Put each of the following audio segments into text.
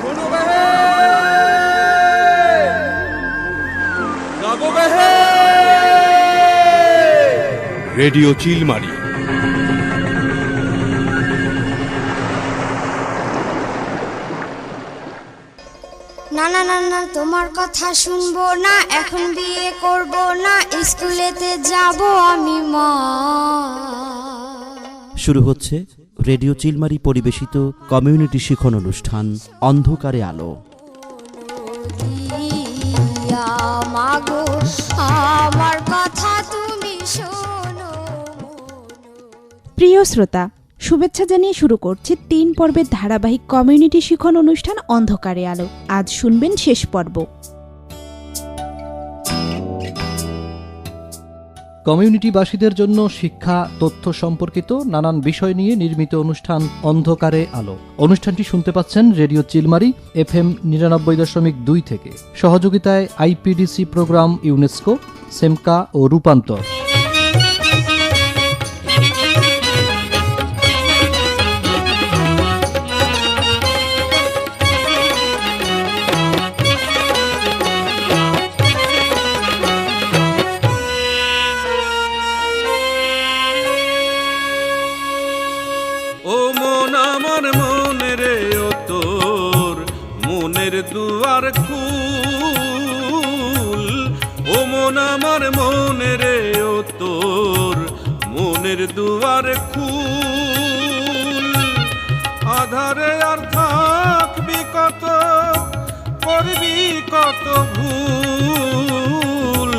শোনো বেহে, জাগো বেহে। রেডিও চিলমারি। না না না না, তোমার কথা শুনবো না, এখন বিয়ে করব না, স্কুলেতে যাব আমি মা। শুরু হচ্ছে রেডিও চিলমারি পরিবেশিত কমিউনিটি শিখন অনুষ্ঠান অন্ধকারে আলো। মাগো আমার কথা তুমি শোনো। প্রিয় শ্রোতা, শুভেচ্ছা জানিয়ে শুরু করছি 3 পর্বের ধারাবাহিক কমিউনিটি শিখন অনুষ্ঠান অন্ধকারে আলো। আজ শুনবেন শেষ পর্ব। কমিউনিটিবাসীদের জন্য শিক্ষা তথ্য সম্পর্কিত নানান বিষয় নিয়ে নির্মিত অনুষ্ঠান অন্ধকারে আলো। অনুষ্ঠানটি শুনতে পাচ্ছেন রেডিও চিলমারি FM 99.2 থেকে। সহযোগিতায় IPDC প্রোগ্রাম, ইউনেস্কো, সেমকা ও রূপান্তর। দুয়ার খুল, ও মন আমার মনের ও তোর মনের দুয়ার খুল। আধারে আর থাকবি কত, করবি কত ভুল।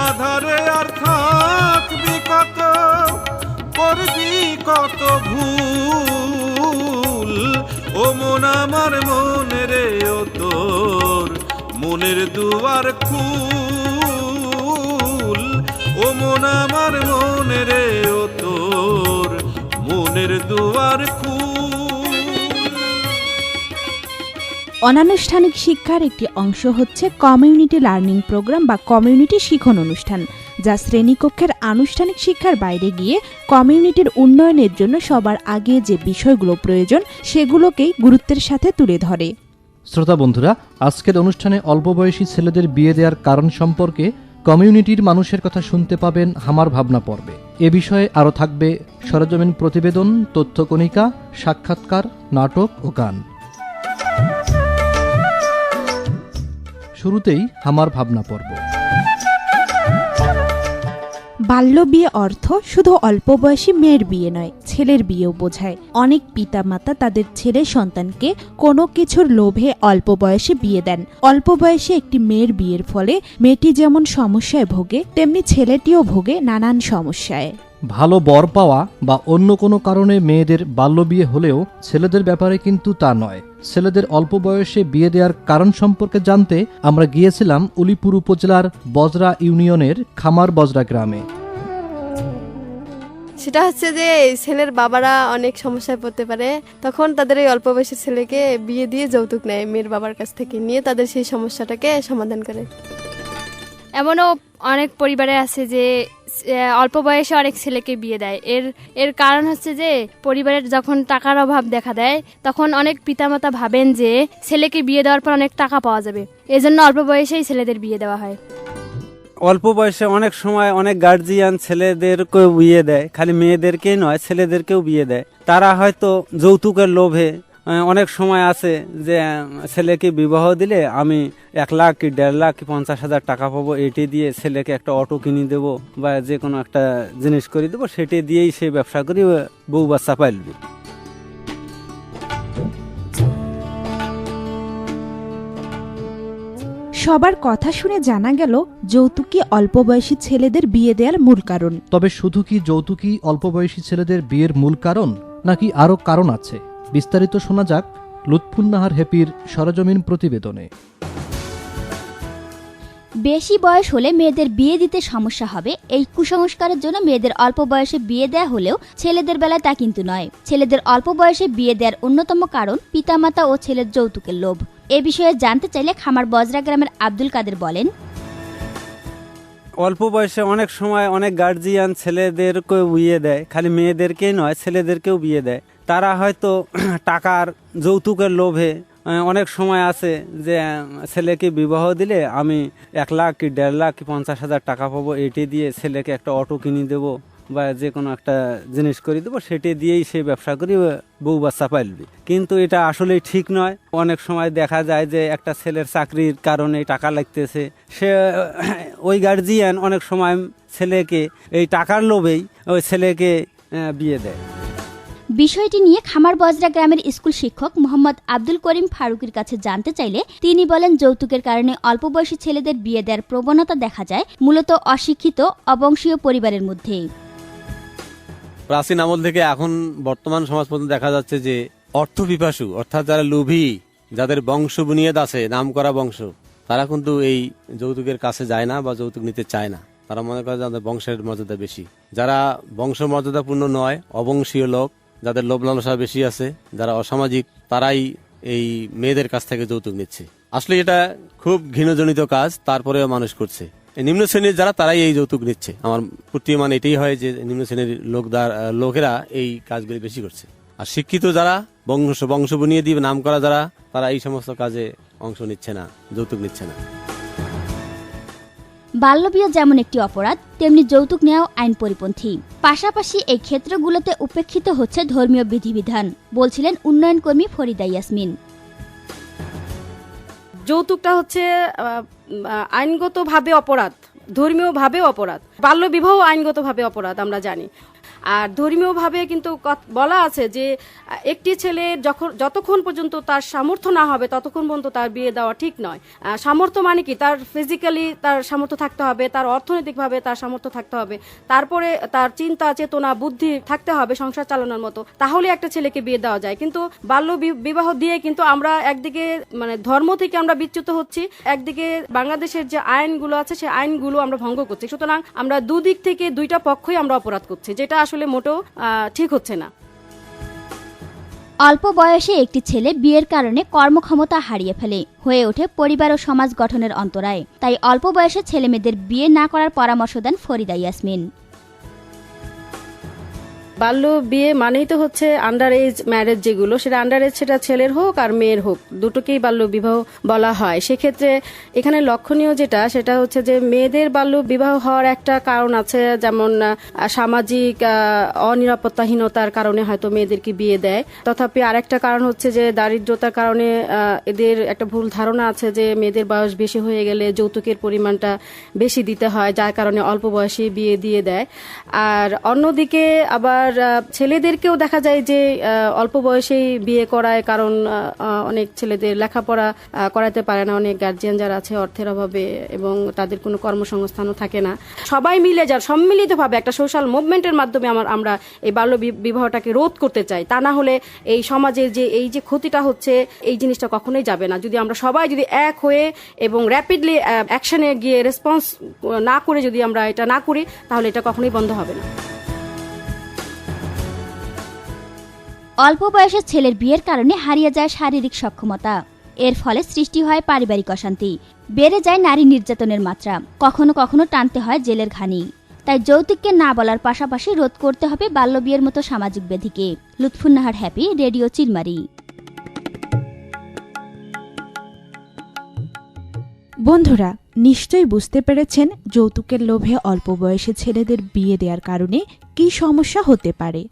আধারে আর থাকবি কত, করবি কত ভুল। ও মন আমার মনের ও তোর মনের দুয়ার খুল। ও মন আমার মনের ও তোর মনের দুয়ার খুল। অনানুষ্ঠানিক শিক্ষার একটি অংশ হচ্ছে কমিউনিটি লার্নিং প্রোগ্রাম বা কমিউনিটি শিখন অনুষ্ঠান, যা শ্রেণীকক্ষের আনুষ্ঠানিক শিক্ষার বাইরে গিয়ে কমিউনিটির উন্নয়নের জন্য সবার আগে যে বিষয়গুলো প্রয়োজন সেগুলোকেই গুরুত্বের সাথে তুলে ধরে। শ্রোতা বন্ধুরা, আজকের অনুষ্ঠানে অল্প বয়সী ছেলেদের বিয়ে দেওয়ার কারণ সম্পর্কে কমিউনিটির মানুষের কথা শুনতে পাবেন আমার ভাবনা পর্বে। এ বিষয়ে আরও থাকবে সরেজমিন প্রতিবেদন, তথ্যকণিকা, সাক্ষাৎকার, নাটক ও গান। শুরুতেই আমার ভাবনা পর্ব। বাল্য বিয়ে অর্থ শুধু অল্প বয়সী মেয়ের বিয়ে নয়, ছেলের বিয়েও বোঝায়। অনেক পিতামাতা তাদের ছেলে সন্তানকে কোনো কিছুর লোভে অল্প বয়সে বিয়ে দেন। অল্প বয়সে একটি মেয়ের বিয়ের ফলে মেয়েটি যেমন সমস্যায় ভোগে, তেমনি ছেলেটিও ভোগে নানান সমস্যায়। ভালো বর পাওয়া বা অন্য কোনো কারণে মেয়েদের বাল্যবিয়ে হলেও ছেলেদের ব্যাপারে কিন্তু তা নয়। ছেলেদের অল্প বয়সে বিয়ে দেওয়ার কারণ সম্পর্কে জানতে আমরা গিয়েছিলাম উলিপুর উপজেলার বজরা ইউনিয়নের খামার বজরা গ্রামে। সেটা হচ্ছে যে ছেলের বাবারা অনেক সমস্যায় পড়তে পারে, তখন তাদের এই অল্প বয়সের ছেলেকে বিয়ে দিয়ে যৌতুক নেয় মেয়ের বাবার কাছ থেকে, নিয়ে তাদের সেই সমস্যাটাকে সমাধান করে। এমনও অনেক পরিবারে আছে যে অল্প বয়সে অনেক ছেলেকে বিয়ে দেয়। এর কারণ হচ্ছে যে পরিবারের যখন টাকার অভাব দেখা দেয়, তখন অনেক পিতামাতা ভাবেন যে ছেলেকে বিয়ে দেওয়ার পর অনেক টাকা পাওয়া যাবে, এজন্য অল্প বয়সেই ছেলেদের বিয়ে দেওয়া হয়। অল্প বয়সে অনেক সময় অনেক গার্জিয়ান ছেলেদেরকেও বিয়ে দেয়, খালি মেয়েদেরকেই নয় ছেলেদেরকেও বিয়ে দেয়। তারা হয়তো যৌতুকের লোভে অনেক সময় আছে যে ছেলেকে বিবাহ দিলে আমি 1 লাখ কি 1.5 লাখ কি 50,000 টাকা পাবো, এটি দিয়ে ছেলেকে একটা অটো কিনে দেবো বা যে কোনো একটা জিনিস করে দেবো, সেটি দিয়েই সে ব্যবসা করি বউ বাচ্চা পাইলবে। সবার কথা শুনে জানা গেল যৌতুকই অল্প বয়সী ছেলেদের বিয়ে দেওয়ার মূল কারণ। তবে শুধু কি যৌতুকই অল্প বয়সী ছেলেদের বিয়ের মূল কারণ, নাকি আরও কারণ আছে? বিস্তারিত শোনা যাক লুৎফুন্নাহার হ্যাপির সরেজমিন প্রতিবেদনে। বেশি বয়স হলে মেয়েদের বিয়ে দিতে সমস্যা হবে, এই কুসংস্কারের জন্য মেয়েদের অল্প বয়সে বিয়ে দেয়া হলেও ছেলেদের বেলায় তা কিন্তু নয়। ছেলেদের অল্প বয়সে বিয়ে দেওয়ার অন্যতম কারণ পিতামাতা ও ছেলের যৌতুকের লোভ। এ বিষয়ে জানতে চাইলে খামার বজরা গ্রামের আব্দুল কাদের বলেন, অল্প বয়সে অনেক সময় অনেক গার্জিয়ান ছেলেদেরকেও বিয়ে দেয়, খালি মেয়েদেরকেই নয় ছেলেদেরকেও বিয়ে দেয়। তারা হয়তো টাকার যৌতুকের লোভে অনেক সময় আছে যে ছেলেকে বিবাহ দিলে আমি 1 লাখ কি 1.5 লাখ কি 50,000 টাকা পাবো, এটি দিয়ে ছেলেকে একটা অটো কিনে দেবো বা যে কোনো একটা জিনিস করে দেবো, সেটি দিয়েই সে ব্যবসা করি বউ বাচ্চা পাইলবি। কিন্তু এটা আসলেই ঠিক নয়। অনেক সময় দেখা যায় যে একটা ছেলের চাকরির কারণে টাকা লাগতেছে, সে ওই গার্জিয়ান অনেক সময় ছেলেকে এই টাকার লোভেই ওই ছেলেকে বিয়ে দেয়। বিষয়টি নিয়ে খামার বজরা গ্রামের স্কুল শিক্ষক মোহাম্মদ আব্দুল করিম ফারুকের কাছে জানতে চাইলে তিনি বলেন, যৌতুকের কারণে অল্প বয়সী ছেলেদের বিয়ে দেওয়ার প্রবণতা দেখা যায় মূলত অশিক্ষিত অবংশীয় পরিবারের মধ্যে। প্রাচীন আমল থেকে এখন বর্তমান সমাজ পর্যন্ত দেখা যাচ্ছে যে অর্থ পিপাসু, অর্থাৎ যারা লোভী, যাদের বংশ বুনিয়াদ আছে, নাম করা বংশ, তারা কিন্তু এই যৌতুকের কাছে যায় না বা যৌতুক নিতে চায় না। তারা মনে করে যে আমাদের বংশের মর্যাদা বেশি। যারা বংশ মর্যাদাপূর্ণ নয়, অবংশীয় লোক, যাদের লোভ লালসা বেশি আছে, যারা অসামাজিক, তারাই এই মেয়েদের কাছ থেকে যৌতুক নিচ্ছে। আসলে এটা খুব ঘৃণজনিত কাজ, তারপরেও মানুষ করছে। নিম্ন শ্রেণীর যারা, তারাই এই যৌতুক নিচ্ছে। আমার প্রতীয়মান এটাই হয় যে নিম্ন শ্রেণীর লোকেরা এই কাজগুলি বেশি করছে। আর শিক্ষিত যারা, বংশ বুনিয়ে দিয়ে নাম করা যারা, তারা এই সমস্ত কাজে অংশ নিচ্ছে না, যৌতুক নিচ্ছে না। বাল্যবিয়ে যেমন একটি অপরাধ, তেমনি যৌতুক নেওয়াও আইন পরিপন্থী। পাশাপাশি এই ক্ষেত্রগুলোতে উপেক্ষিত হচ্ছে ধর্মীয় বিধিবিধান, বলছিলেন উন্নয়ন কর্মী ফরিদা ইয়াসমিন। যৌতুকটা হচ্ছে আইনগতভাবে অপরাধ, ধর্মীয়ভাবে অপরাধ। বাল্যবিবাহ আইনগতভাবে অপরাধ আমরা জানি। আর ধর্মীয়ভাবে কিন্তু বলা আছে যে একটি ছেলে যতক্ষণ পর্যন্ত তার সামর্থ্য না হবে ততক্ষণ পর্যন্ত তার বিয়ে দেওয়া ঠিক নয়। সামর্থ্য মানে কি? তার ফিজিক্যালি তার সামর্থ্য থাকতে হবে, তার অর্থনৈতিকভাবে তার সামর্থ্য থাকতে হবে, তারপরে তার চিন্তা চেতনা বুদ্ধি থাকতে হবে সংসার চালানোর মতো, তাহলে একটা ছেলেকে বিয়ে দেওয়া যায়। কিন্তু বাল্য বিবাহ দিয়ে কিন্তু আমরা একদিকে মানে ধর্ম থেকে আমরা বিচ্যুত হচ্ছি, একদিকে বাংলাদেশের যে আইনগুলো আছে সেই আইনগুলো আমরা ভঙ্গ করছি। সুতরাং আমরা দুদিক থেকে দুইটা পক্ষই আমরা অপরাধ করছি, যেটা আসলে মোটেও ঠিক হচ্ছে না। অল্প বয়সে একটি ছেলে বিয়ের কারণে কর্মক্ষমতা হারিয়ে ফেলে, হয়ে ওঠে পরিবার ও সমাজ গঠনের অন্তরায়। তাই অল্প বয়সে ছেলেমেয়েদের বিয়ে না করার পরামর্শ দেন ফরিদা ইয়াসমিন। বাল্য বিয়ে মানেই তো হচ্ছে আন্ডার এজ ম্যারেজ, যেগুলো সেটা আন্ডার এজ, সেটা ছেলের হোক আর মেয়ের হোক, দুটোকেই বাল্য বিবাহ বলা হয়। সেক্ষেত্রে এখানে লক্ষণীয় যেটা, সেটা হচ্ছে যে মেয়েদের বাল্য বিবাহ হওয়ার একটা কারণ আছে, যেমন সামাজিক অনিরাপত্তাহীনতার কারণে হয়তো মেয়েদেরকে বিয়ে দেয়। তথাপি আরেকটা কারণ হচ্ছে যে দারিদ্রতার কারণে এদের একটা ভুল ধারণা আছে যে মেয়েদের বয়স বেশি হয়ে গেলে যৌতুকের পরিমাণটা বেশি দিতে হয়, যার কারণে অল্প বয়সে বিয়ে দিয়ে দেয়। আর অন্যদিকে আবার ছেলেদেরকেও দেখা যায় যে অল্প বয়সেই বিয়ে করায়, কারণ অনেক ছেলেদের লেখাপড়া করাতে পারে না অনেক গার্জিয়ান যারা আছে অর্থের অভাবে, এবং তাদের কোনো কর্মসংস্থানও থাকে না। সবাই মিলে যার সম্মিলিতভাবে একটা সোশ্যাল মুভমেন্টের মাধ্যমে আমরা এই বাল্য বিবাহটাকে রোধ করতে চাই। তা না হলে এই সমাজের যে এই যে ক্ষতিটা হচ্ছে, এই জিনিসটা কখনোই যাবে না। যদি আমরা সবাই যদি এক হয়ে এবং র্যাপিডলি অ্যাকশনে গিয়ে রেসপন্স না করে যদি আমরা এটা না করি, তাহলে এটা কখনোই বন্ধ হবে না। অল্প বয়সের ছেলের বিয়ের কারণে হারিয়ে যায় শারীরিক সক্ষমতা, এর ফলে সৃষ্টি হয় পারিবারিক অশান্তি, বেড়ে যায় নারী নির্যাতনের মাত্রা, কখনো কখনো টানতে হয় জেলের ঘানি। তাই যৌতুককে না বলার পাশাপাশি রোধ করতে হবে বাল্যবিয়ের মতো সামাজিক ব্যাধিকে। Lutfunnahar happy, radio Chilmari. বন্ধুরা, নিশ্চয়ই বুঝতে পেরেছেন যৌতুকের লোভে অল্প বয়সে ছেলেদের বিয়ে দেওয়ার কারণে কি সমস্যা হতে পারে।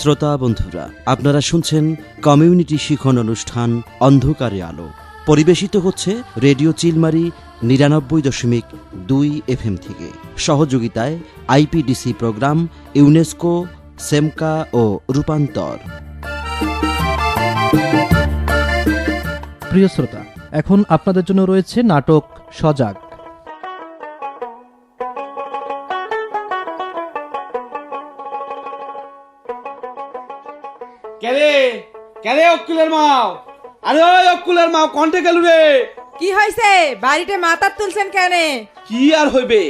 শ্রোতা বন্ধুরা, আপনারা শুনছেন কমিউনিটি শিখন অনুষ্ঠান অন্ধকারে আলো, পরিবেশিত হচ্ছে রেডিও চিলমারি 99.2 FM থেকে, সহযোগিতায় আইপিডিসি প্রোগ্রাম, ইউনেস্কো, সেমকা ও রূপান্তর। প্রিয় শ্রোতা, এখন আপনাদের জন্য রয়েছে নাটক সজাগ। কেরে অকুলের মাও, আরে ওই অকুলের মাও কন্টে গেল রে? কি হয়েছে? বাড়িতে মাথা তুলছেন কেন? কি আর হইবে,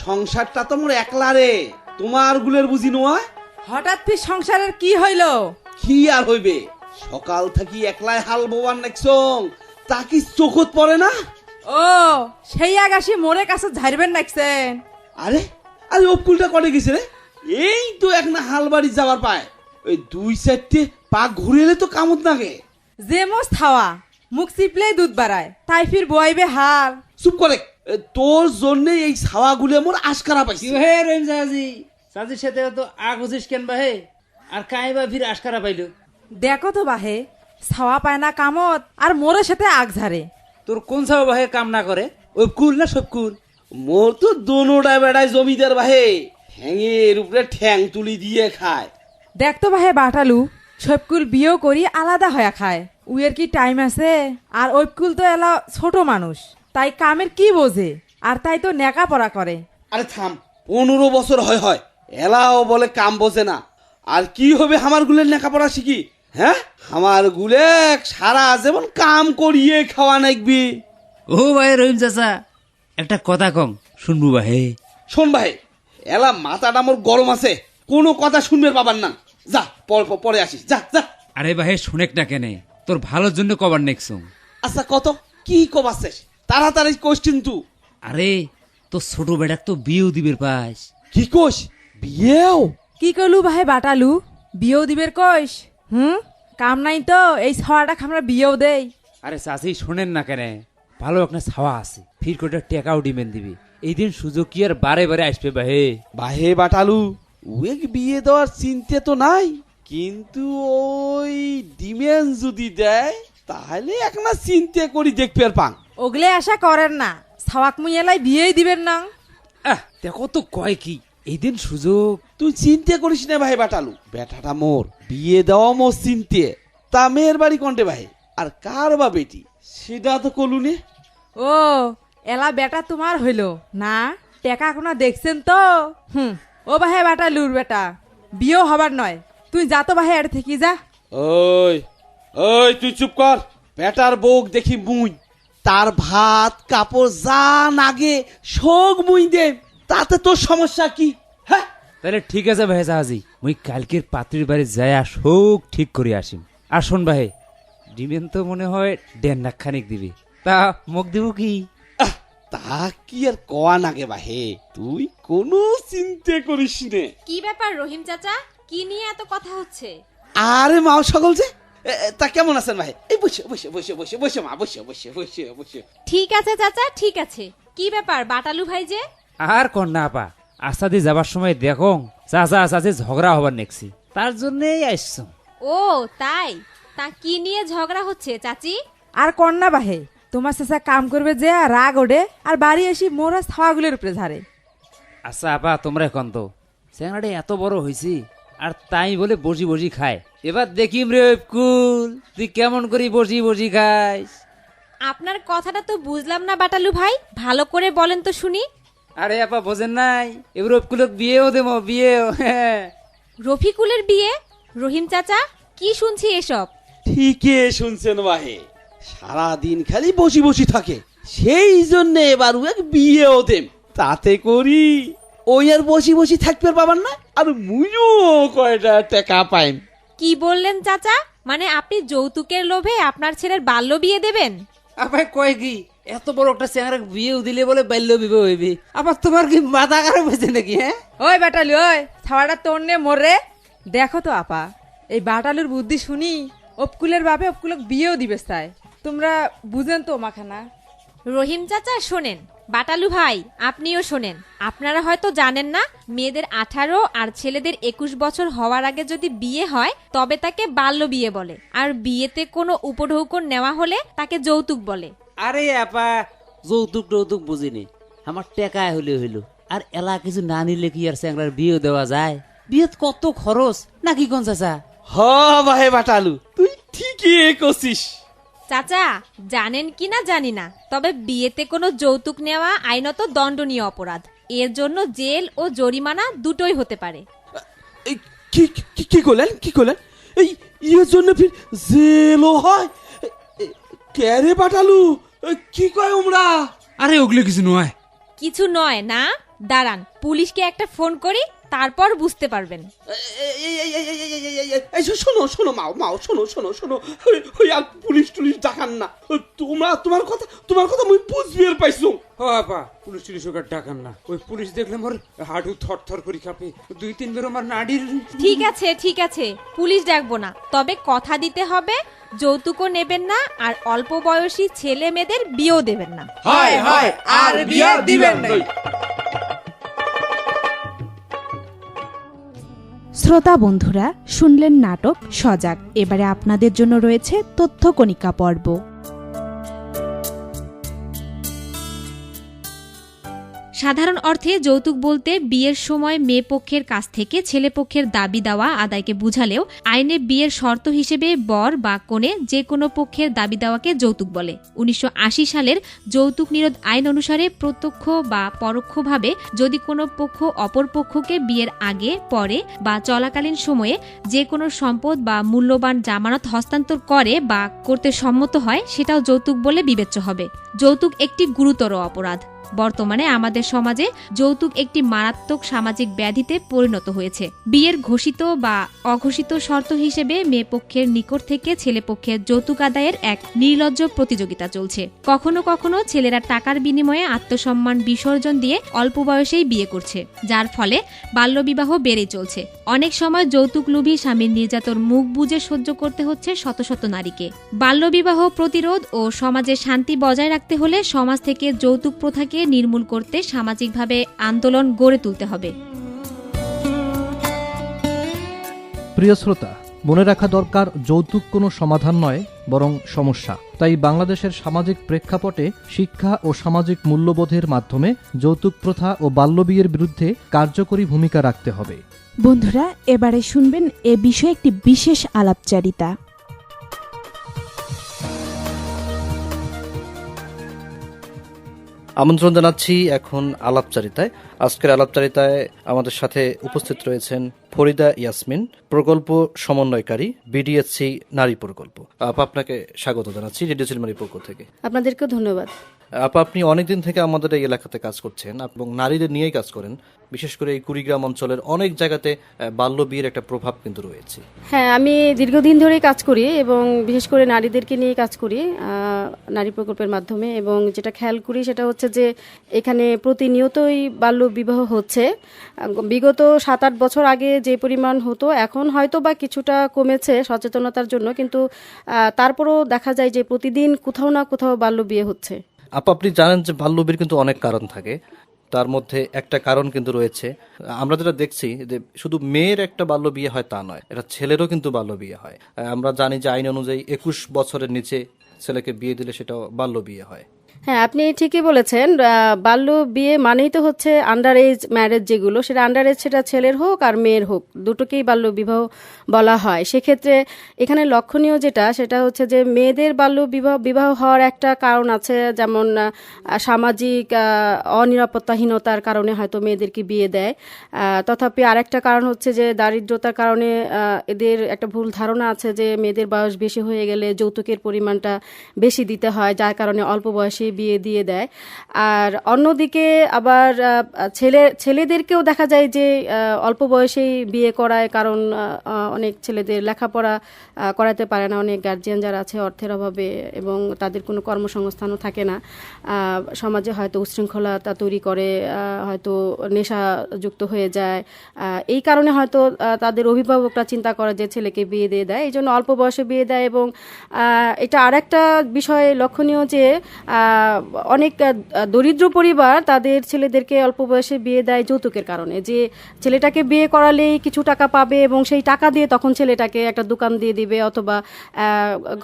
সংসারটা তো মোর একলা রে, তোমার গুলের বুঝি নয়। হঠাৎ ফির সংসারের কি হইল? কি আর হইবে, সকাল থাকি একলাই হাল বোবার নাকছং, তা কি চোখত পড়ে না? ও সেই আগাসি মোরে কাছে ঝাড়বেন নাকছেন? আরে আরে অকুলটা কটে গেছে রে? এই তো এক না হাল বাড়ি যাবার পায়, ওই 2-4টে পা ঘুরে এলে তো কামত লাগে। যে মোস খাওয়া মুখ চিপলেই দুধ বাড়ায়, তাই ফির বইবে হাল। চুপ করে, তোর জন্য এই ছাওয়াগুলো মোর আশকারা পাইছি। হে রহিম চাচি, চাচির সাথে তো আগ হচ্ছিস কেন বাহে? আর কাই বা ফির আশকারা পাইল? দেখো তো বাহে, ছাওয়া পায় না কামত আর মোরের সাথে আগ ঝাড়ে। তোর কোন ছাওয়া বাহে কাম না করে? ওই কুল না সব কুল? মোর তো দোনোটা বেড়ায় জমিদার বাহে, ঠ্যাঙের উপরে ঠ্যাং তুলি দিয়ে খায়। দেখতো বাহে বাটালু, সবকুল বিয়েও করি আলাদা হয়ে খায়। উইয়ের কি টাইম আছে? আর ওইকুল তো এলা ছোট মানুষ, তাই কামের কি বোঝে, আর তাই তো নেকা পড়া করে। আরে থাম, 15 বছর হয় এলাও বলে কাম বোঝে না। আর কি হবে আমার গুলের লেখাপড়া শিখি? হ্যাঁ, আমার গুলে সারা যেমন কাম করিয়ে খাওয়া নাকবি। ও ভাই রহিম চাচা, একটা কথা কম শুনবো বাহে। শোন ভাই, এলা মাথাটা মোর গরম আছে, কোনো কথা শুনবে বাবার না। যা পরে আসিস, যা যা। আরে বাহে শুনেক না কেনে, তোর ভালোর জন্য কবার নেকছো। আচ্ছা কত কি কবাচ্ছিস? তাড়াতাড়ি কোস কিন্তু। আরে তো ছোট বেড়াক তো বিয়েও দিবের পাস। কি কোস? বিয়েও? কি করলু ভাই বাটালু, বিয়েও দিবের কইস? কাম নাই তো এই ছাওয়াটা আমরা বিয়েও দেই। আরে চাচি শোনেন না কেনে, ভালো একটা ছাওয়া আছে, ফির কোটা টেকাও ডিমেন দিবি। এই দিন সুযোগ কি আর বারে বারে আসবে বাহে? বাহে বাটালু, উয়েক বিয়ে দেওয়ার চিন্তা তো নাই, কিন্তু ওই ডিমেন যদি দেয় তাহলে একনা চিন্তা করি দেখবে আর পান। ওগলে আশা করেন না, ছাওয়াক মুই এলাই বিয়েই দিবেন না। দেখো তো কয় কি, এই দিন সুযোগ। তুই চিন্তা করিস না ভাই বাটালু, বেটাটা মোর, বিয়ে দেওয়া মোর চিনতে। তা মেয়ের বাড়ি কোনটে ভাই, আর কার বা বেটি সেটা তো কলুনে। ও এলা বেটা তোমার হইল না, টেকা কোনা দেখছেন তো। ও বাহে বাটালুর বেটা, বিয়েও হবার নয়, তুই যা তো বাহে এর থেকে যা। ওই ওই তুই চুপ কর। বেটার বউক দেখি মুই, তার ভাত কাপড় যা নাগে শোক মুই দে, তাতে তোর সমস্যা কি? হ্যাঁ তাহলে ঠিক আছে ভাই জাহাজি, মুই কালকের পাত্রীর বাড়ি যায়া শোক ঠিক করে আসিম। আর শোন ভাই, ডিমেন তো মনে হয় 1.5 লাখ খানিক দিবি, তা মুখ দিব কি? তা কি আর কয়া নাগে বাহে, তুই কোনো চিন্তা করিস নে। কি ব্যাপার রহিম চাচা, কি নিয়ে এত কথা হচ্ছে? আরে মা সকল যে, তা কেমন আছেন ভাই? এই বসে বসে বসে বসে বসে মা, বসে বসে বসে বসে। ঠিক আছে চাচা, ঠিক আছে। কি ব্যাপার বাটালু ভাই যে? আর কর না আপা, আস্তাদি যাবার সময় দেখো চাচা চাচি ঝগড়া হবার নেকছি, তার জন্যই আসছো। ও তাই, তা কি নিয়ে ঝগড়া হচ্ছে চাচি? আর কন্যা বাহে, তোমার চেঁচা কাম করবে যে রাগ ওঠে, আর বাড়ি এসে মোরা ছাওয়াগুলোর উপরে ঝাড়ে। আচ্ছা আপা তোমরা এখন তো চ্যাংড়াটা এত বড় হয়েছি, আর তাই বলে বসি বসি খায়। এবার দেখিম রে কুল, তুই কেমন করি বসি বসি খাইস। আপনার কথাটা তো বুঝলাম না বাটালু ভাই, ভালো করে বলেন তো শুনি। আরে আপা বোঝেন নাই, এবার রফিকুলের বিয়েও দেবো, বিয়েও। রফিকুলের বিয়ে? রহিম চাচা কি শুনছি এসব? ঠিকই শুনছেন বাহে, সারাদিন খালি বসি বসি থাকে, সেই জন্য এবার এক বিয়েও দেম, তাতে করি ওই আর বসি বসি থাকবে পাবার না, আর মুইও কয়টা টাকা পাইম। কি বললেন চাচা? মানে আপনি যৌতুকের লোভে আপনার ছেলের বাল্য বিয়ে দেবেন? আবার কয় কি, এত বড় একটা চ্যাংড়া বিয়েও দিলে বলে বাল্য বিবাহ হইবি? আবার তোমার কি মাথা খারাপ হয়েছে নাকি? হ্যাঁ ওই বাটালু, ওই ছাওয়াটা তোর নে মরে। দেখো তো আপা, এই বাটালুর বুদ্ধি শুনি অপকুলের বাপে অপকুলক বিয়েও দিবে চাই। তোমরা বুঝেন তো মাখানা? রহিম চাচা শোনেন, বাটালু ভাই আপনিও শোনেন। আপনারা হয়তো জানেন না, মেয়েদের 18 আর ছেলেদের 21 বছর হওয়ার আগে যদি বিয়ে হয় তবে তাকে বাল্য বিয়ে বলে, আর বিয়েতে কোনো উপঢৌকন নেওয়া হলে তাকে যৌতুক বলে। আরে আপা, যৌতুক টৌতুক বুঝিনি, আমার টেকায় হলে হইলো। আর এলা কিছু না নিলে কি আর চ্যাংড়ার বিয়ে দেওয়া যায়? বিয়েত কত খরচ নাকি কোন চাচা? হ ভাই বাটালু, তুই ঠিকই কছিস। চাচা জানেন কি না জানি না, তবে বিয়েতে কোনো যৌতুক নেওয়া আইনত দণ্ডনীয় অপরাধ। এর জন্য জেল ও জরিমানা দুটোই হতে পারে। কি করলেন, কি করলেন? এই এর জন্য ফির জেলও হয়? কে বাটালু, কি কয় উমরা? আরে ওগুলো কিছু নয়। কিছু নয় না, দাঁড়ান পুলিশকে একটা ফোন করি, তারপর বুঝতে পারবেন। এই শোনো শোনো মাও শোনো শোনো শোনো, ওই আর পুলিশ টুলিশ ডাকান না। তোমার কথা মুই বুঝবিয়ে পাইছো। ও আপা, পুলিশ টুলিশ ওকে ডাকান না। ওই পুলিশ দেখলে মোর হাঁটু থরথর করে কাঁপে, 2-3 বার আমার নাড়ির। ঠিক আছে, পুলিশ ডাকবো না, তবে কথা দিতে হবে যৌতুকও নেবেন না আর অল্প বয়সী ছেলে মেয়েদের বিয়েও দেবেন না। হয় আর বিয়ে দিবেন না। শ্রোতা বন্ধুরা, শুনলেন নাটক সজাগ। এবারে আপনাদের জন্য রয়েছে তথ্য কণিকা পর্ব। সাধারণ অর্থে যৌতুক বলতে বিয়ের সময় মেয়ে পক্ষের কাছ থেকে ছেলে পক্ষের দাবি দেওয়া আদায়কে বুঝালেও আইনে বিয়ের শর্ত হিসেবে বর বা কনে যে কোনো পক্ষের দাবি দেওয়াকে যৌতুক বলে। 1980 সালের যৌতুক নিরোধ আইন অনুসারে প্রত্যক্ষ বা পরোক্ষভাবে যদি কোনো পক্ষ অপর পক্ষকে বিয়ের আগে, পরে বা চলাকালীন সময়ে যে কোনো সম্পদ বা মূল্যবান জামানত হস্তান্তর করে বা করতে সম্মত হয়, সেটাও যৌতুক বলে বিবেচ্য হবে। যৌতুক একটি গুরুতর অপরাধ। বর্তমানে আমাদের সমাজে যৌতুক একটি মারাত্মক সামাজিক ব্যাধিতে পরিণত হয়েছে। বিয়ের ঘোষিত বা অঘোষিত শর্ত হিসেবে মেয়ে পক্ষের নিকট থেকে ছেলে পক্ষের যৌতুক আদায়ের এক নির্লজ্জ প্রতিযোগিতা চলছে। কখনো কখনো ছেলেরা টাকার বিনিময়ে আত্মসম্মান বিসর্জন দিয়ে অল্প বয়সেই বিয়ে করছে, যার ফলে বাল্যবিবাহ বেড়েই চলছে। অনেক সময় যৌতুক লোভী স্বামীর নির্যাতন মুখ বুজে সহ্য করতে হচ্ছে শত শত নারীকে। বাল্যবিবাহ প্রতিরোধ ও সমাজের শান্তি বজায় রাখতে হলে সমাজ থেকে যৌতুক প্রথাকে নির্মূল করতে সামাজিকভাবে আন্দোলন গড়ে তুলতে হবে। প্রিয় শ্রোতা, মনে রাখা দরকার যৌতুক কোনো সমাধান নয়, বরং সমস্যা। তাই বাংলাদেশের সামাজিক প্রেক্ষাপটে শিক্ষা ও সামাজিক মূল্যবোধের মাধ্যমে যৌতুক প্রথা ও বাল্যবিয়ের বিরুদ্ধে কার্যকরী ভূমিকা রাখতে হবে। বন্ধুরা, এবারে শুনবেন এ বিষয়ে একটি বিশেষ আলাপচারিতা। আমন্ত্রণ জানাচ্ছি এখন আলাপচারিতায়। আজকের আলাপচারিতায় আমাদের সাথে উপস্থিত রয়েছেন ফরিদা ইয়াসমিন, প্রকল্প সমন্বয়কারী, বিডিএসসি নারী প্রকল্প। আপনাকে স্বাগত জানাচ্ছি রেডিও চিলমারির পক্ষ থেকে। আপনাদেরকেও ধন্যবাদ। আপনি অনেকদিন থেকে আমাদের এই এলাকাতে কাজ করছেন এবং নারীদের নিয়েই কাজ করেন। বিশেষ করে এই কুড়িগ্রাম অঞ্চলের অনেক জায়গাতে বাল্য বিয়ের একটা প্রভাব কিন্তু রয়েছে। হ্যাঁ, আমি দীর্ঘদিন ধরেই কাজ করি এবং বিশেষ করে নারীদেরকে নিয়ে কাজ করি নারী প্রকল্পের মাধ্যমে। এবং যেটা খেয়াল করি সেটা হচ্ছে যে এখানে প্রতিনিয়তই বাল্য বিবাহ হচ্ছে। বিগত 7-8 বছর আগে যে পরিমাণ হতো, এখন হয়তো বা কিছুটা কমেছে সচেতনতার জন্য, কিন্তু তারপরও দেখা যায় যে প্রতিদিন কোথাও না কোথাও বাল্য বিয়ে হচ্ছে। আপনি জানেন যে বাল্য বিয়ের কিন্তু অনেক কারণ থাকে, তার মধ্যে একটা কারণ কিন্তু রয়েছে, আমরা যেটা দেখছি যে শুধু মেয়ের একটা বাল্য বিয়ে হয় তা নয়, এটা ছেলেরও কিন্তু বাল্য বিয়ে হয়। আমরা জানি যে আইন অনুযায়ী 21 বছরের নিচে ছেলেকে বিয়ে দিলে সেটা বাল্য বিয়ে হয়। হ্যাঁ, আপনি ঠিকই বলেছেন। বাল্য বিয়ে মানেই তো হচ্ছে আন্ডার এজ ম্যারেজ, যেগুলো সেটা আন্ডার এজ, সেটা ছেলের হোক আর মেয়ের হোক, দুটোকেই বাল্য বিবাহ বলা হয়। সেক্ষেত্রে এখানে লক্ষণীয় যেটা সেটা হচ্ছে যে মেয়েদের বাল্য বিবাহ হওয়ার একটা কারণ আছে, যেমন সামাজিক অনিরাপত্তাহীনতার কারণে হয়তো মেয়েদেরকে বিয়ে দেয়। তথাপি আরেকটা কারণ হচ্ছে যে দারিদ্রতার কারণে এদের একটা ভুল ধারণা আছে যে মেয়েদের বয়স বেশি হয়ে গেলে যৌতুকের পরিমাণটা বেশি দিতে হয়, যার কারণে অল্প বয়সে বিয়ে দিয়ে দেয়। আর অন্যদিকে আবার ছেলেদেরকেও দেখা যায় যে অল্প বয়সেই বিয়ে করায়, কারণ অনেক ছেলেদের লেখাপড়া করাতে পারে না অনেক গার্জিয়ান যারা আছে অর্থের অভাবে, এবং তাদের কোনো কর্মসংস্থানও থাকে না। সমাজে হয়তো উচ্ছৃঙ্খলতা তৈরি করে, হয়তো নেশাযুক্ত হয়ে যায়। এই কারণে হয়তো তাদের অভিভাবকরা চিন্তা করে যে ছেলেকে বিয়ে দিয়ে দেয়, এই জন্য অল্প বয়সে বিয়ে দেয়। এবং এটা আরেকটা বিষয় লক্ষণীয় যে অনেক দরিদ্র পরিবার তাদের ছেলেদেরকে অল্প বয়সে বিয়ে দেয় যৌতুকের কারণে, যে ছেলেটাকে বিয়ে করালেই কিছু টাকা পাবে এবং সেই টাকা দিয়ে তখন ছেলেটাকে একটা দোকান দিয়ে দিবে অথবা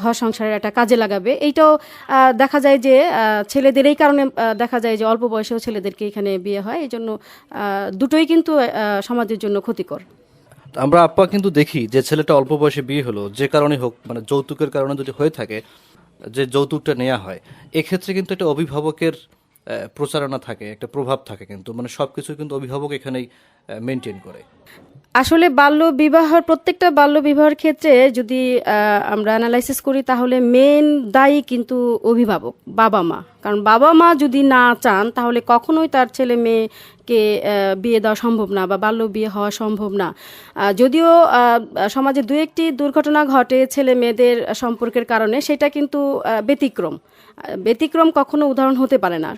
ঘর সংসারের একটা কাজে লাগাবে। এইটাও দেখা যায় যে ছেলেদের এই কারণে দেখা যায় যে অল্প বয়সেও ছেলেদেরকে এখানে বিয়ে হয়। এই জন্য দুটোই কিন্তু সমাজের জন্য ক্ষতিকর। আমরা আপা কিন্তু দেখি যে ছেলেটা অল্প বয়সে বিয়ে হলো, যে কারণে হোক, মানে যৌতুকের কারণে যদি হয়ে থাকে, যে যৌতুকটা নেওয়া হয়, এক্ষেত্রে কিন্তু একটা অভিভাবকের প্রচারণা থাকে, একটা প্রভাব থাকে, কিন্তু মানে সবকিছু কিন্তু অভিভাবক এখানেই মেনটেন করে। আসলে প্রত্যেকটা বাল্য বিবাহের ক্ষেত্রে যদি আমরা অ্যানালাইসিস করি তাহলে মেন দায়ী কিন্তু অভিভাবক, বাবা মা। কারণ বাবা মা যদি না চান তাহলে কখনোই তার ছেলে মেয়ে কে বিয়ে দেওয়া সম্ভব না বা বাল্য বিয়ে হওয়া সম্ভব না। যদিও সমাজে দু একটি দুর্ঘটনা ঘটে ছেলে মেয়েদের সম্পর্কের কারণে, সেটা কিন্তু ব্যতিক্রম কখনো উদাহরণ হতে পারে না।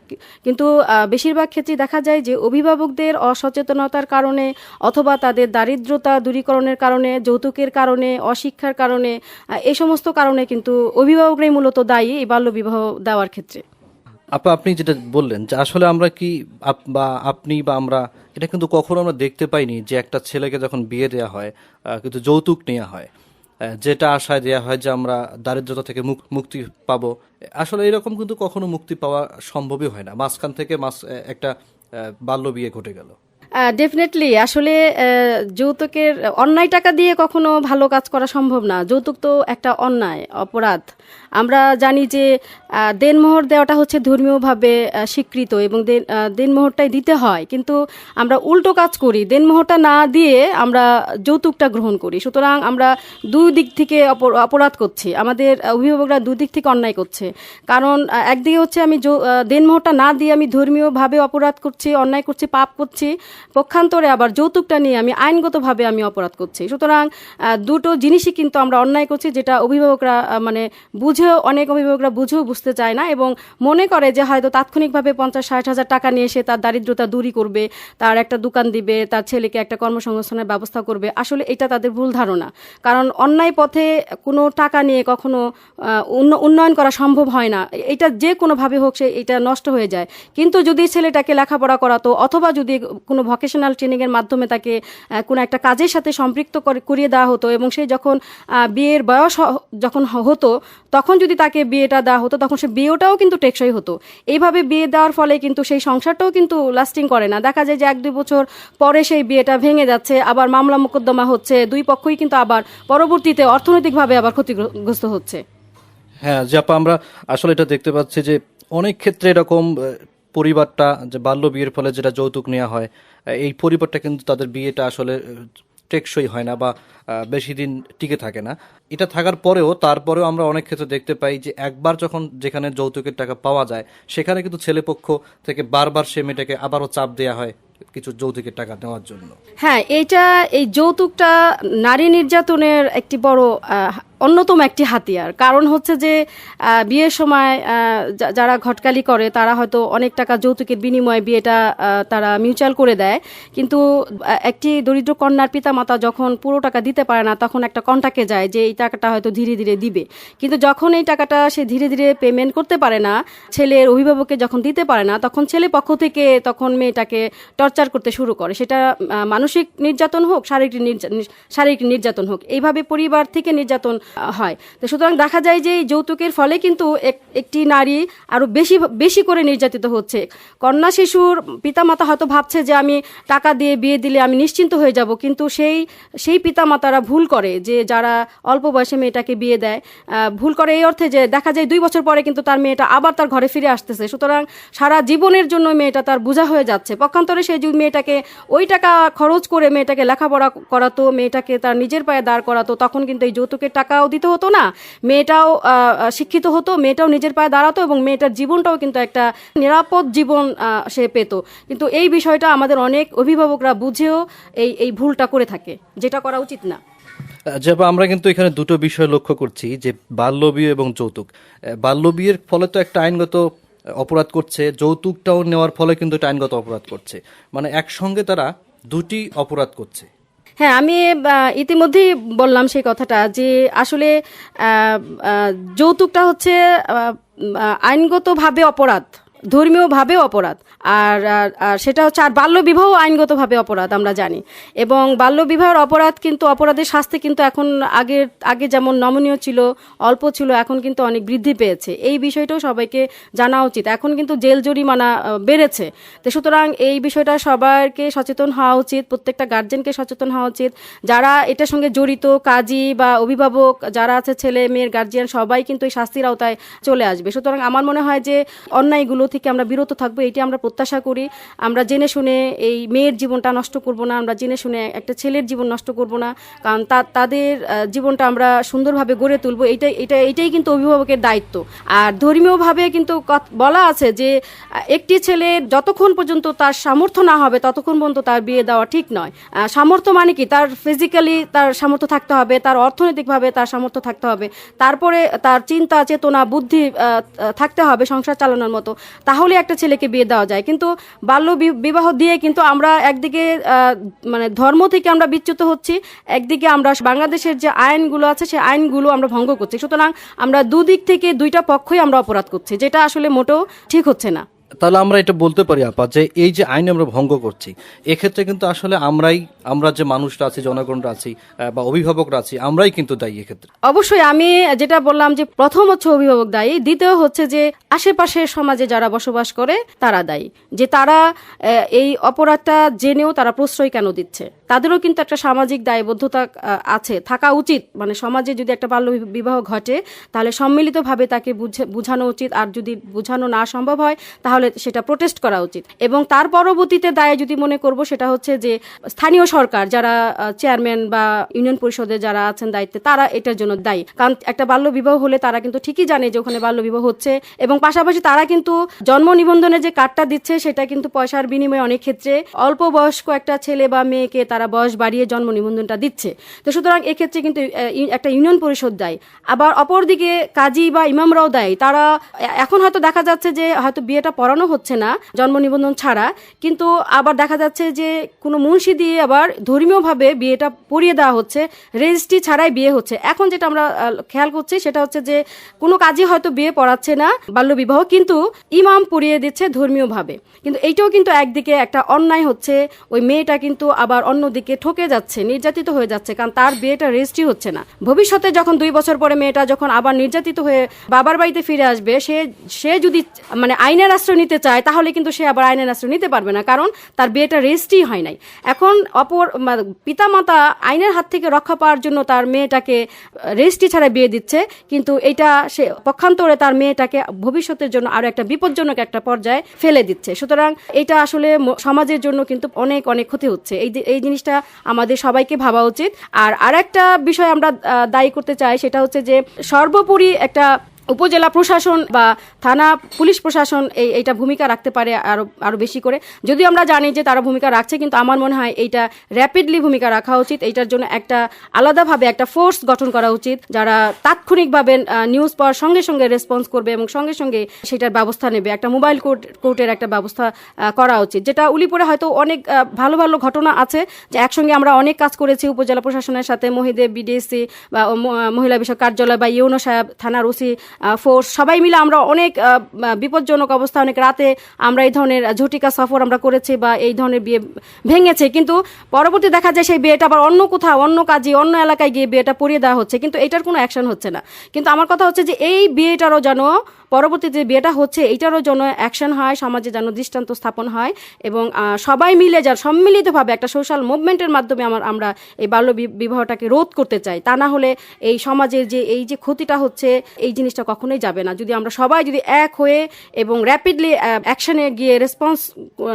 কিন্তু বেশিরভাগ ক্ষেত্রে দেখা যায় যে অভিভাবকদের অসচেতনতার কারণে অথবা তাদের দারিদ্রতা দূরীকরণের কারণে, যৌতুকের কারণে, অশিক্ষার কারণে, এই সমস্ত কারণে কিন্তু অভিভাবকরাই মূলত দায়ী এই বাল্যবিবাহ দেওয়ার ক্ষেত্রে। আপনি যেটা বললেন যে আসলে আমরা কি বা আপনি বা আমরা এটা কিন্তু কখনো আমরা দেখতে পাইনি যে একটা ছেলেকে যখন বিয়ে দেওয়া হয় কিন্তু যৌতুক নেওয়া হয়, যেটা আশায় দেওয়া হয় যে আমরা দারিদ্রতা থেকে মুক্তি পাবো। আসলে এরকম কিন্তু কখনো মুক্তি পাওয়া সম্ভবই হয় না, মাঝখান থেকে একটা বাল্য বিয়ে ঘটে গেল। ডেফিনেটলি আসলে যৌতুকের অন্যায় টাকা দিয়ে কখনো ভালো কাজ করা সম্ভব না। যৌতুক তো একটা অন্যায়, অপরাধ। আমরা জানি যে দেনমোহর দেওয়াটা হচ্ছে ধর্মীয়ভাবে স্বীকৃত এবং দেনমোহরটাই দিতে হয়, কিন্তু আমরা উল্টো কাজ করি, দেনমোহরটা না দিয়ে আমরা যৌতুকটা গ্রহণ করি। সুতরাং আমরা দুই দিক থেকে অপরাধ করছি, আমাদের অভিভাবকরা দুই দিক থেকে অন্যায় করছে। কারণ একদিকে হচ্ছে আমি দেনমোহরটা না দিয়ে আমি ধর্মীয়ভাবে অপরাধ করছি, অন্যায় করছি, পাপ করছি, পক্ষান্তরে আবার যৌতুকটা নিয়ে আমি আইনগতভাবে আমি অপরাধ করছি। সুতরাং দুটো জিনিসই কিন্তু আমরা অন্যায় করছি, যেটা অভিভাবকরা অনেক অভিভাবকরা বুঝতে চায় না এবং মনে করে যে হয়তো তাৎক্ষণিকভাবে 50-60 হাজার টাকা নিয়ে এসে তার দারিদ্রতা দূরী করবে, তার একটা দোকান দিবে, তার ছেলেকে একটা কর্মসংস্থানের ব্যবস্থা করবে। আসলে এটা তাদের ভুল ধারণা, কারণ অন্যায় পথে কোনো টাকা নিয়ে কখনো উন্নয়ন করা সম্ভব হয় না। এটা যে কোনোভাবে হোক এটা নষ্ট হয়ে যায়। কিন্তু যদি ছেলেটাকে লেখাপড়া করাতো অথবা যদি কোনো ভোকেশনাল ট্রেনিংয়ের মাধ্যমে তাকে কোনো একটা কাজের সাথে সম্পৃক্ত করিয়ে দেওয়া হতো এবং সে যখন বিয়ের বয়স যখন হতো তখন যদি তাকে বিয়েটা দেওয়া হতো, তখন সে বিয়েটাও কিন্তু টেকসই হতো। এইভাবে বিয়ে দেওয়ার ফলে কিন্তু সেই সংসারটাও কিন্তু লাস্টিং করে না। দেখা যায় যে 1-2 বছর পরে সেই বিয়েটা ভেঙে যাচ্ছে, আবার মামলা মোকদ্দমা হচ্ছে, দুই পক্ষই কিন্তু আবার পরবর্তীতে অর্থনৈতিকভাবে আবার ক্ষতিগ্রস্ত হচ্ছে। হ্যাঁ, যে আমরা আসলে এটা দেখতে পাচ্ছি যে অনেক ক্ষেত্রে এরকম পরিবারটা যে বাল্য বিয়ের ফলে যেটা যৌতুক নেওয়া হয়, এই পরিবারটা কিন্তু তাদের বিয়েটা আসলে টেকসই হয় না বা বেশি দিন টিকে থাকে না। এটা থাকার তারপরেও আমরা অনেক ক্ষেত্রে দেখতে পাই যে একবার যেখানে যৌতুকের টাকা পাওয়া যায়, সেখানে কিন্তু ছেলেপক্ষ থেকে বারবার সে মেয়েটাকে আবারও চাপ দেওয়া হয় কিছু যৌতুকের টাকা নেওয়ার জন্য। হ্যাঁ, এই যৌতুকটা নারী নির্যাতনের একটি বড় অন্যতম একটি হাতিয়ার। কারণ হচ্ছে যে বিয়ের সময় যারা ঘটকালি করে তারা হয়তো অনেক টাকা যৌতুকের বিনিময়ে বিয়েটা তারা মিউচুয়াল করে দেয়, কিন্তু একটি দরিদ্র কন্যার পিতামাতা যখন পুরো টাকা দিতে পারে না তখন একটা কন্টাক্টে যায় যে এই টাকাটা হয়তো ধীরে ধীরে দিবে। কিন্তু যখন এই টাকাটা সে ধীরে ধীরে পেমেন্ট করতে পারে না, ছেলের অভিভাবককে যখন দিতে পারে না, তখন ছেলে পক্ষ থেকে তখন মেয়েটাকে টর্চার করতে শুরু করে। সেটা মানসিক নির্যাতন হোক, শারীরিক নির্যাতন হোক, এইভাবে পরিবার থেকে নির্যাতন হয়। তো সুতরাং দেখা যায় যে যৌতুকের ফলে কিন্তু একটি নারী আরো বেশি করে নির্যাতিত হচ্ছে। কন্যা শিশুর পিতামাতা হয়তো ভাবছে যে আমি টাকা দিয়ে বিয়ে দিলে আমি নিশ্চিন্ত হয়ে যাব, কিন্তু সেই পিতামাতারা ভুল করে যে যারা অল্প বয়সে মেয়েটাকে বিয়ে দেয়, ভুল করে এই অর্থে যে দেখা যায় 2 বছর পরে কিন্তু তার মেয়েটা আবার তার ঘরে ফিরে আসতেছে। সুতরাং সারা জীবনের জন্য মেয়েটা তার বোঝা হয়ে যাচ্ছে। পক্ষান্তরে সেই মেয়েটাকে ওই টাকা খরচ করে মেয়েটাকে লেখাপড়া করাতো, মেয়েটাকে তার নিজের পায়ে দাঁড় করাতো, তখন কিন্তু এই যৌতুকের টাকাও দিতে হতো না, মেয়েটাও শিক্ষিত হতো, মেয়েটাও নিজের পায়ে দাঁড়াতো এবং মেয়েটার জীবনটাও কিন্তু একটা নিরাপদ জীবন সে পেত। কিন্তু এই বিষয়টা আমাদের অনেক অভিভাবকরা বুঝেও এই ভুলটা করে থাকে, যেটা করা উচিত না। যেবা আমরা কিন্তু এখানে দুটো বিষয় লক্ষ্য করছি, যে বাল্যবিয়ে এবং যৌতুক। বাল্যবিয়ের ফলে তো একটা আইনগত অপরাধ করছে, যৌতুকটাও নেওয়ার ফলে কিন্তু একটা আইনগত অপরাধ করছে, মানে একসঙ্গে তারা দুটি অপরাধ করছে। হ্যাঁ, আমি ইতিমধ্যেই বললাম সেই কথাটা যে আসলে যৌতুকটা হচ্ছে আইনগতভাবে অপরাধ, ধর্মীয়ভাবেও অপরাধ, আর সেটা হচ্ছে আর বাল্যবিবাহ আইনগতভাবে অপরাধ আমরা জানি। এবং বাল্যবিবাহের অপরাধ কিন্তু অপরাধের শাস্তি কিন্তু এখন আগে যেমন নমনীয় ছিল, অল্প ছিল, এখন কিন্তু অনেক বৃদ্ধি পেয়েছে। এই বিষয়টাও সবাইকে জানা উচিত। এখন কিন্তু জেল জরিমানা বেড়েছে। তো সুতরাং এই বিষয়টা সবাইকে সচেতন হওয়া উচিত, প্রত্যেকটা গার্জেনকে সচেতন হওয়া উচিত। যারা এটার সঙ্গে জড়িত, কাজী বা অভিভাবক যারা আছে, ছেলে মেয়ের গার্জিয়ান, সবাই কিন্তু এই শাস্তির আওতায় চলে আসবে। সুতরাং আমার মনে হয় যে অন্যায়গুলো থেকে আমরা বিরত থাকবো, এটি আমরা প্রত্যাশা করি। আমরা জেনে শুনে এই মেয়ের জীবনটা নষ্ট করব না, আমরা জেনে শুনে একটা ছেলের জীবন নষ্ট করব না, কারণ তাদের জীবনটা আমরা সুন্দরভাবে গড়ে তুলবো, এটাই কিন্তু অভিভাবকের দায়িত্ব। আর ধর্মীয়ভাবে কিন্তু বলা আছে যে একটি ছেলে যতক্ষণ পর্যন্ত তার সামর্থ্য না হবে ততক্ষণ পর্যন্ত তার বিয়ে দেওয়া ঠিক নয়। সামর্থ্য মানে কি, তার ফিজিক্যালি তার সামর্থ্য থাকতে হবে, তার অর্থনৈতিকভাবে তার সামর্থ্য থাকতে হবে, তারপরে তার চিন্তা চেতনা বুদ্ধি থাকতে হবে সংসার চালানোর মতো, তাহলে একটা ছেলেকে বিয়ে দেওয়া যায়। কিন্তু বাল্য বিবাহ দিয়ে কিন্তু আমরা একদিকে মানে ধর্ম থেকে আমরা বিচ্যুত হচ্ছি, একদিকে আমরা বাংলাদেশের যে আইনগুলো আছে সেই আইনগুলো আমরা ভঙ্গ করছি। সুতরাং আমরা দুদিক থেকে দুইটা পক্ষই আমরা অপরাধ করছি, যেটা আসলে মোটেও ঠিক হচ্ছে না। তাহলে আমরা এটা বলতে পারি আপা যে এই যে আইন আমরা ভঙ্গ করছি, এক্ষেত্রে কিন্তু আসলে আমরা যে মানুষরা আছি, জনগণরা আছি বা অভিভাবকরা আছি, আমরাই কিন্তু দায়ী এক্ষেত্রে। অবশ্যই আমি যেটা বললাম যে প্রথম হচ্ছে অভিভাবক দায়ী, দ্বিতীয় হচ্ছে যে আশেপাশের সমাজে যারা বসবাস করে তারা দায়ী, যে তারা এই অপরাধটা জেনেও তারা প্রশ্রয় কেন দিচ্ছে। তাদেরও কিন্তু একটা সামাজিক দায়বদ্ধতা আছে, থাকা উচিত। মানে সমাজে যদি একটা বাল্য বিবাহ ঘটে তাহলে সম্মিলিতভাবে তাকে বুঝানো উচিত, আর যদি বুঝানো না সম্ভব হয় তাহলে সেটা প্রোটেস্ট করা উচিত। এবং তার পরবর্তীতে দায় যদি মনে করব সেটা হচ্ছে যে স্থানীয় সরকার যারা চেয়ারম্যান বা ইউনিয়ন পরিষদে যারা আছেন দায়িত্বে, তারা এটার জন্য দায়ী। কারণ একটা বাল্য বিবাহ হলে তারা কিন্তু ঠিকই জানে যে ওখানে বাল্য বিবাহ হচ্ছে, এবং পাশাপাশি তারা কিন্তু জন্ম নিবন্ধনের যে কার্ডটা দিচ্ছে সেটা কিন্তু পয়সার বিনিময়ে অনেক ক্ষেত্রে অল্প বয়স্ক একটা ছেলে বা মেয়েকে তারা বয়স বাড়িয়ে জন্ম নিবন্ধনটা দিচ্ছে। তো সুতরাং এক্ষেত্রে কিন্তু একটা ইউনিয়ন পরিষদ দায়ী। আবার অপরদিকে কাজী বা ইমামরাও দায়ী। তারা এখন হয়তো দেখা যাচ্ছে যে হয়তো বিয়েটা পড়ানো হচ্ছে না জন্ম নিবন্ধন ছাড়া, কিন্তু আবার দেখা যাচ্ছে যে কোনো মুন্সি দিয়ে আবার ধর্মীয়ভাবে বিয়েটা পড়িয়ে দেওয়া হচ্ছে, রেজিস্ট্রি ছাড়াই বিয়ে হচ্ছে। এখন যেটা আমরা খেয়াল করছি সেটা হচ্ছে যে কোনো কাজই হয়তো বিয়ে পড়াচ্ছে না বাল্য বিবাহ, কিন্তু ইমাম পড়িয়ে দিচ্ছে ধর্মীয়ভাবে। কিন্তু এইটাও কিন্তু একদিকে একটা অন্যায় হচ্ছে, ওই মেয়েটা কিন্তু আবার অন্যদিকে ঠকে যাচ্ছে, নির্যাতিত হয়ে যাচ্ছে, কারণ তার বিয়েটা রেজিস্ট্রি হচ্ছে না। ভবিষ্যতে যখন 2 বছর পরে মেয়েটা যখন আবার নির্যাতিত হয়ে বাবার বাড়িতে ফিরে আসবে, সে যদি মানে আইনের আশ্রয় নিতে চায় তাহলে কিন্তু সে আবার আইনের আশ্রয় নিতে পারবে না, কারণ তার বিয়েটা রেজিস্ট্রি হয় নাই। এখন পিতামাতা আইনের হাত থেকে রক্ষা পাওয়ার জন্য তার মেয়েটাকে রেজিস্ট্রি ছাড়া বিয়ে দিচ্ছে, কিন্তু এটা সে পক্ষান্তরে তার মেয়েটাকে ভবিষ্যতের জন্য আরো একটা বিপজ্জনক একটা পর্যায়ে ফেলে দিচ্ছে। সুতরাং এটা আসলে সমাজের জন্য কিন্তু অনেক অনেক ক্ষতি হচ্ছে। এই জিনিসটা আমাদের সবাইকে ভাবা উচিত। আর আরেকটা বিষয় আমরা দায়ী করতে চাই, সেটা হচ্ছে যে সর্বোপরি একটা উপজেলা প্রশাসন বা থানা পুলিশ প্রশাসন এইটা ভূমিকা রাখতে পারে আরো বেশি করে। যদিও আমরা জানি যে তারা ভূমিকা রাখছে, কিন্তু আমার মনে হয় এইটা র্যাপিডলি ভূমিকা রাখা উচিত। এইটার জন্য একটা আলাদাভাবে একটা ফোর্স গঠন করা উচিত, যারা তাৎক্ষণিকভাবে নিউজ পাওয়ার সঙ্গে সঙ্গে রেসপন্স করবে এবং সঙ্গে সঙ্গে সেটার ব্যবস্থা নেবে। একটা মোবাইল কোর্টের একটা ব্যবস্থা করা উচিত, যেটা উলিপুরে হয়তো অনেক ভালো ভালো ঘটনা আছে যে একসঙ্গে আমরা অনেক কাজ করেছি উপজেলা প্রশাসনের সাথে, মহিদেব বিডিএসসি বা মহিলা বিষয়ক কার্যালয় বা ইউনো সাহেব, থানার ওসি ফোর্স, সবাই মিলে আমরা অনেক বিপজ্জনক অবস্থা, অনেক রাতে আমরা এই ধরনের ঝটিকা সফর আমরা করেছি বা এই ধরনের বিয়ে ভেঙেছে। কিন্তু পরবর্তী দেখা যায় সেই বিয়েটা আবার অন্য কোথাও, অন্য কাজে, অন্য এলাকায় গিয়ে বিয়েটা পড়িয়ে দেওয়া হচ্ছে, কিন্তু এটার কোনো অ্যাকশন হচ্ছে না। কিন্তু আমার কথা হচ্ছে যে এই বিয়েটারও যেন পরবর্তীতে বিয়েটা হচ্ছে এইটারও যেন অ্যাকশন হয়, সমাজে যেন দৃষ্টান্ত স্থাপন হয়, এবং সবাই মিলে যার সম্মিলিতভাবে একটা সোশ্যাল মুভমেন্টের মাধ্যমে আমরা এই বাল্য বিবাহটাকে রোধ করতে চাই। তা না হলে এই সমাজের যে এই যে ক্ষতিটা হচ্ছে, এই জিনিসটা কখনোই যাবে না। যদি আমরা সবাই যদি এক হয়ে এবং র্যাপিডলি অ্যাকশনে গিয়ে রেসপন্স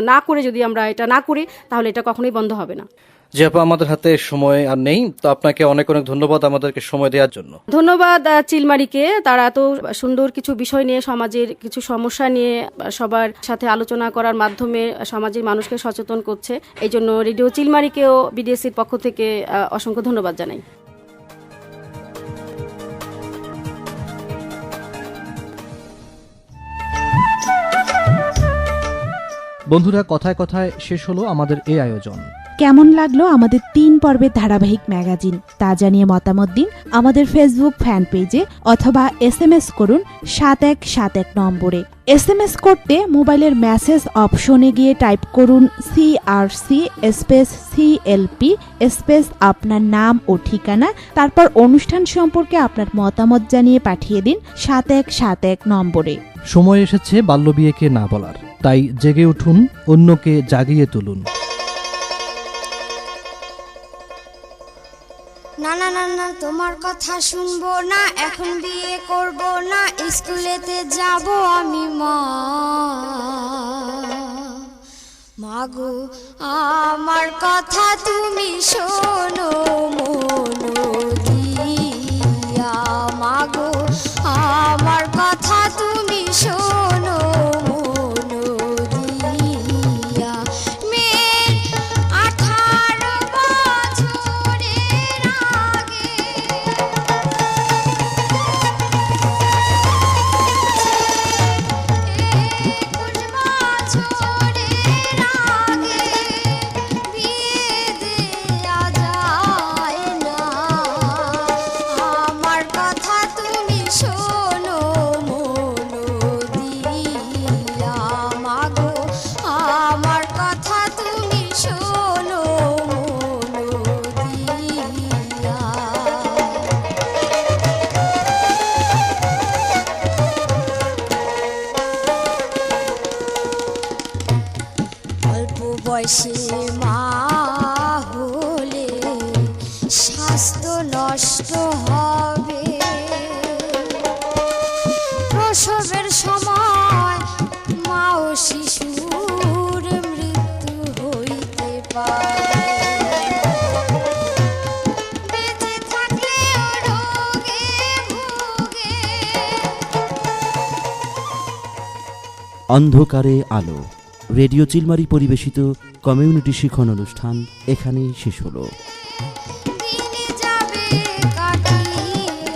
না করে যদি আমরা এটা না করি, তাহলে এটা কখনোই বন্ধ হবে না। যে আপা আমাদের হাতে সময় আর নেই, তো আপনাকে অনেক অনেক ধন্যবাদ আমাদেরকে সময় দেওয়ার জন্য। ধন্যবাদ চিলমারিকে, তারা এত সুন্দর কিছু বিষয় নিয়ে, সমাজের কিছু সমস্যা নিয়ে সবার সাথে আলোচনা করার মাধ্যমে সমাজের মানুষকে সচেতন করছে। এই জন্য রেডিও চিলমারিকেও বিডিএসসির পক্ষ থেকে অসংখ্য ধন্যবাদ জানাই। বন্ধুরা, কথায় কথায় শেষ হলো আমাদের এই আয়োজন। কেমন লাগলো আমাদের 3 পর্বের ধারাবাহিক ম্যাগাজিন তা জানিয়ে মতামত দিন আমাদের ফেসবুক ফ্যান পেজে অথবা SMS করুন 7171 নম্বরে। SMS করতে মোবাইলের মেসেজ অপশনে গিয়ে টাইপ করুন CRC CLP আপনার নাম ও ঠিকানা, তারপর অনুষ্ঠান সম্পর্কে আপনার মতামত জানিয়ে পাঠিয়ে দিন 7171 নম্বরে। সময় এসেছে বাল্যবিয়েকে না বলার, তাই জেগে উঠুন, অন্যকে জাগিয়ে তুলুন। না না না না তোমার কথা শুনবো না, এখন বিয়ে করব না, স্কুলেতে যাব আমি মা। মাগো আমার কথা তুমি শোনো মনো দিয়া, মাগো আমার কথা তুমি শোনো মনো দিয়া। মেয়ের 18 বছরের আগে আমার কথা তুমি শোনো মনো দিয়া, মাগো আমার কথা তুমি শোনো মনো দিয়া। অল্প বয়সে মা হলে স্বাস্থ্য নষ্ট হবে, প্রসবের সময় মা ও শিশুর মৃত্যু হইতে পারে, বেঁচে থাকলেও রোগে ভোগে। অন্ধকারে আলো রেডিও চিলমারি পরিবেশিত কমিউনিটি শিখন অনুষ্ঠান এখানেই শেষ হলো।